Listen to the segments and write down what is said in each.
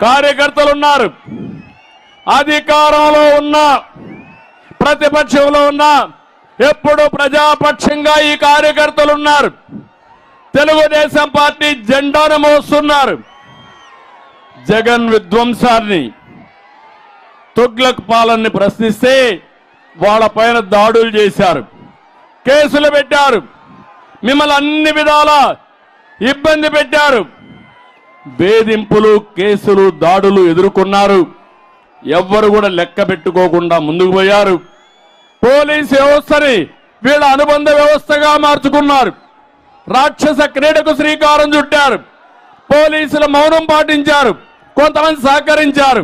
కార్యకర్తలు ఉన్నారు, అధికారంలో ఉన్న ప్రతిపక్షంలో ఉన్న ఎప్పుడు ప్రజాపక్షంగా ఈ కార్యకర్తలు ఉన్నారు. తెలుగుదేశం పార్టీ జెండాను మోస్తున్నారు. జగన్ విధ్వంసాన్ని, తుగ్లక్ పాలనని ప్రశ్నిస్తే వాళ్ళపైన దాడులు చేశారు, కేసులు పెట్టారు, మిమ్మల్ని అన్ని విధాల ఇబ్బంది పెట్టారు. వేధింపులు, కేసులు, దాడులు ఎదుర్కొన్నారు. ఎవ్వరు కూడా లెక్క పెట్టుకోకుండా ముందుకు పోయారు. పోలీసు వ్యవస్థని వీళ్ళ అనుబంధ వ్యవస్థగా మార్చుకున్నారు. రాక్షస క్రీడకు శ్రీకారం చుట్టారు. పోలీసులు మౌనం పాటించారు, కొంతమంది సహకరించారు.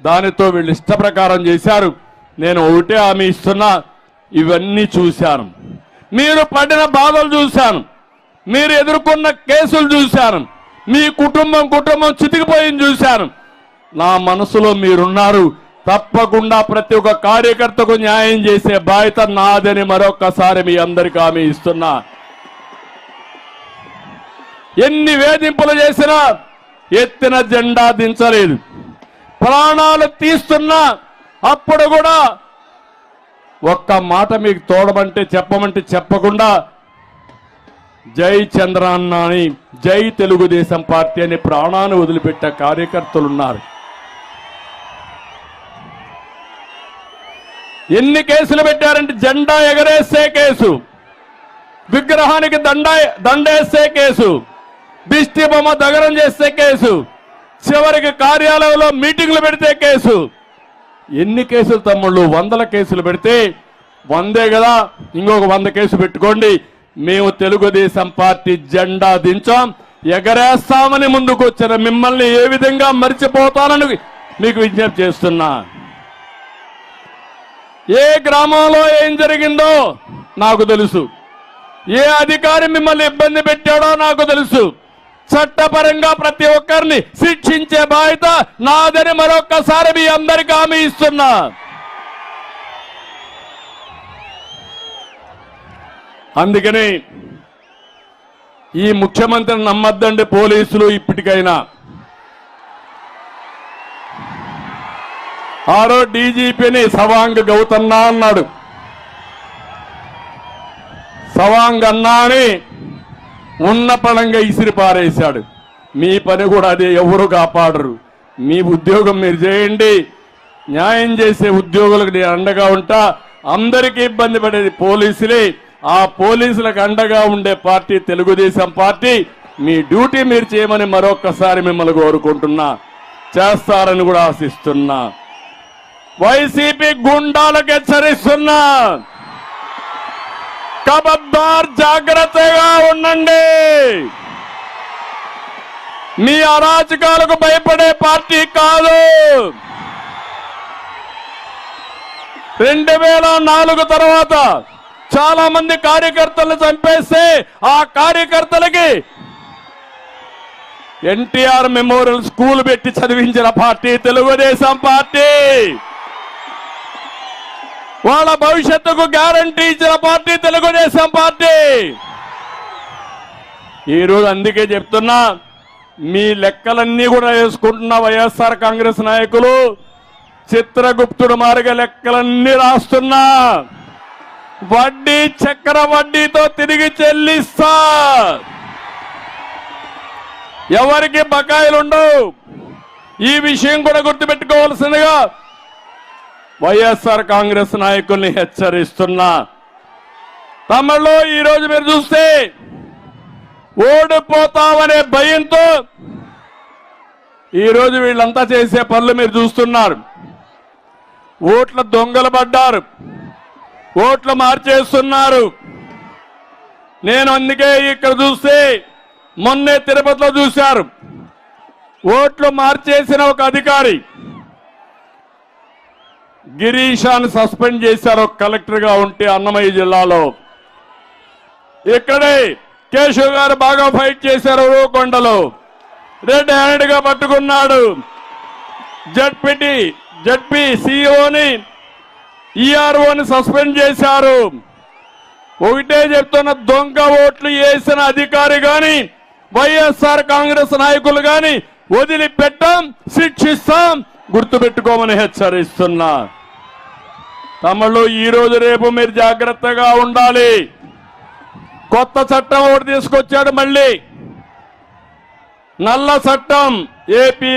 దానితో వీళ్ళు ఇష్ట ప్రకారం చేశారు. నేను ఒకటే హామీ ఇస్తున్నా, ఇవన్నీ చూశాను, మీరు పడిన బాధలు చూశాను, మీరు ఎదుర్కొన్న కేసులు చూశాను, మీ కుటుంబం చితికిపోయింది చూశాను. నా మనసులో మీరున్నారు. తప్పకుండా ప్రతి ఒక్క కార్యకర్తకు న్యాయం చేసే బాధ్యత నాదని మరొక్కసారి మీ అందరికీ హామీ ఇస్తున్నా. ఎన్ని వేధింపులు చేసినా ఎత్తిన జెండా దించలేదు. ప్రాణాలు తీస్తున్నా అప్పుడు కూడా ఒక్క మాట మీకు తోడమంటే చెప్పమంటే చెప్పకుండా జై చంద్రన్న అని, జై తెలుగుదేశం పార్టీ అని ప్రాణాన్ని వదిలిపెట్టే కార్యకర్తలున్నారు. ఎన్ని కేసులు పెట్టారంటే జెండా ఎగరేసే కేసు, విగ్రహానికి దండేసే కేసు, దిష్టి బొమ్మ దగరం చేసే కేసు, చివరికి కార్యాలయంలో మీటింగ్లు పెడితే కేసు. ఎన్ని కేసులు తమ్ముళ్ళు? 100 కేసులు పెడితే 100 కదా, ఇంకొక 100 కేసు పెట్టుకోండి. మేము తెలుగుదేశం పార్టీ జెండా దించాం, ఎగరేస్తామని ముందుకు వచ్చిన మిమ్మల్ని ఏ విధంగా మర్చిపోతానని మీకు విజ్ఞప్తి చేస్తున్నా. ఏ గ్రామంలో ఏం జరిగిందో నాకు తెలుసు, ఏ అధికారి మిమ్మల్ని ఇబ్బంది పెట్టాడో నాకు తెలుసు. చట్టపరంగా ప్రతి ఒక్కరిని శిక్షించే బాధ్యత నాదని మరొక్కసారి మీ అందరికీ హామీ ఇస్తున్నా. అందుకని ఈ ముఖ్యమంత్రిని నమ్మద్దండి పోలీసులు. ఇప్పటికైనా ఆరో డీజీపీని సవాంగ్ గౌతమ్ అన్నాడు. సవాంగ్ అన్నా అని ఉన్న పడంగా ఇసిరి పారేశాడు. మీ పని కూడా అదే, ఎవరు కాపాడరు. మీ ఉద్యోగం మీరు చేయండి. న్యాయం చేసే ఉద్యోగులకు నేను అండగా ఉంటా. అందరికీ ఇబ్బంది పడేది పోలీసులే. ఆ పోలీసులకు అండగా ఉండే పార్టీ తెలుగుదేశం పార్టీ. మీ డ్యూటీ మీరు చేయమని మరొక్కసారి మిమ్మల్ని కోరుకుంటున్నా. చేస్తారని కూడా ఆశిస్తున్నా. వైసీపీ గుండాలకు హెచ్చరిస్తున్నా, ఖబర్దార్, జాగ్రత్తగా ఉండండి. మీ అరాచకాలకు భయపడే పార్టీ కాదు. 2004 తర్వాత చాలా మంది కార్యకర్తలను చంపేస్తే ఆ కార్యకర్తలకి ఎన్టీఆర్ మెమోరియల్ స్కూల్ పెట్టి చదివించిన పార్టీ తెలుగుదేశం పార్టీ. వాళ్ళ భవిష్యత్తుకు గ్యారంటీ ఇచ్చిన పార్టీ తెలుగుదేశం పార్టీ. ఈరోజు అందుకే చెప్తున్నా, మీ లెక్కలన్నీ కూడా వేసుకుంటున్న వైఎస్ఆర్ కాంగ్రెస్ నాయకులు చిత్రగుప్తుడు మార్గ లెక్కలన్నీ రాస్తున్నా. వడ్డీ చక్ర వడ్డీతో తిరిగి చెల్లిస్తా. ఎవరికి బకాయిలు ఉండవు. ఈ విషయం కూడా గుర్తుపెట్టుకోవాల్సిందిగా వైఎస్ఆర్ కాంగ్రెస్ నాయకుల్ని హెచ్చరిస్తున్నా. తమిళలో ఈరోజు మీరు చూస్తే ఓడిపోతామనే భయంతో ఈరోజు వీళ్ళంతా చేసే పనులు మీరు చూస్తున్నారు. ఓట్ల దొంగలు పడ్డారు, ఓట్లు మార్చేస్తున్నారు. నేను అందుకే ఇక్కడ చూస్తే మొన్నే తిరుపతిలో చూశారు, ఓట్లు మార్చేసిన ఒక అధికారి గిరీషాన్ని సస్పెండ్ చేశారు కలెక్టర్ గా ఉంటే అన్నమయ్య జిల్లాలో. ఇక్కడే కేశవ్ గారు బాగా ఫైట్ చేశారు ఊరుకొండలో, రెడ్ హ్యాండ్ గా పట్టుకున్నాడు. జడ్పీ సిఇఓని ఈఆర్ఓని సస్పెండ్ చేశారు. ఒకటే చెప్తున్న, దొంగ ఓట్లు వేసిన అధికారి గాని వైఎస్ఆర్ కాంగ్రెస్ నాయకులు గాని వదిలిపెట్టాం, శిక్షిస్తాం, గుర్తుపెట్టుకోమని హెచ్చరిస్తున్నా. తమలో ఈ రోజు రేపు మీరు జాగ్రత్తగా ఉండాలి. కొత్త చట్టం ఒకటి తీసుకొచ్చాడు, మళ్ళీ నల్ల చట్టం. ఏపీ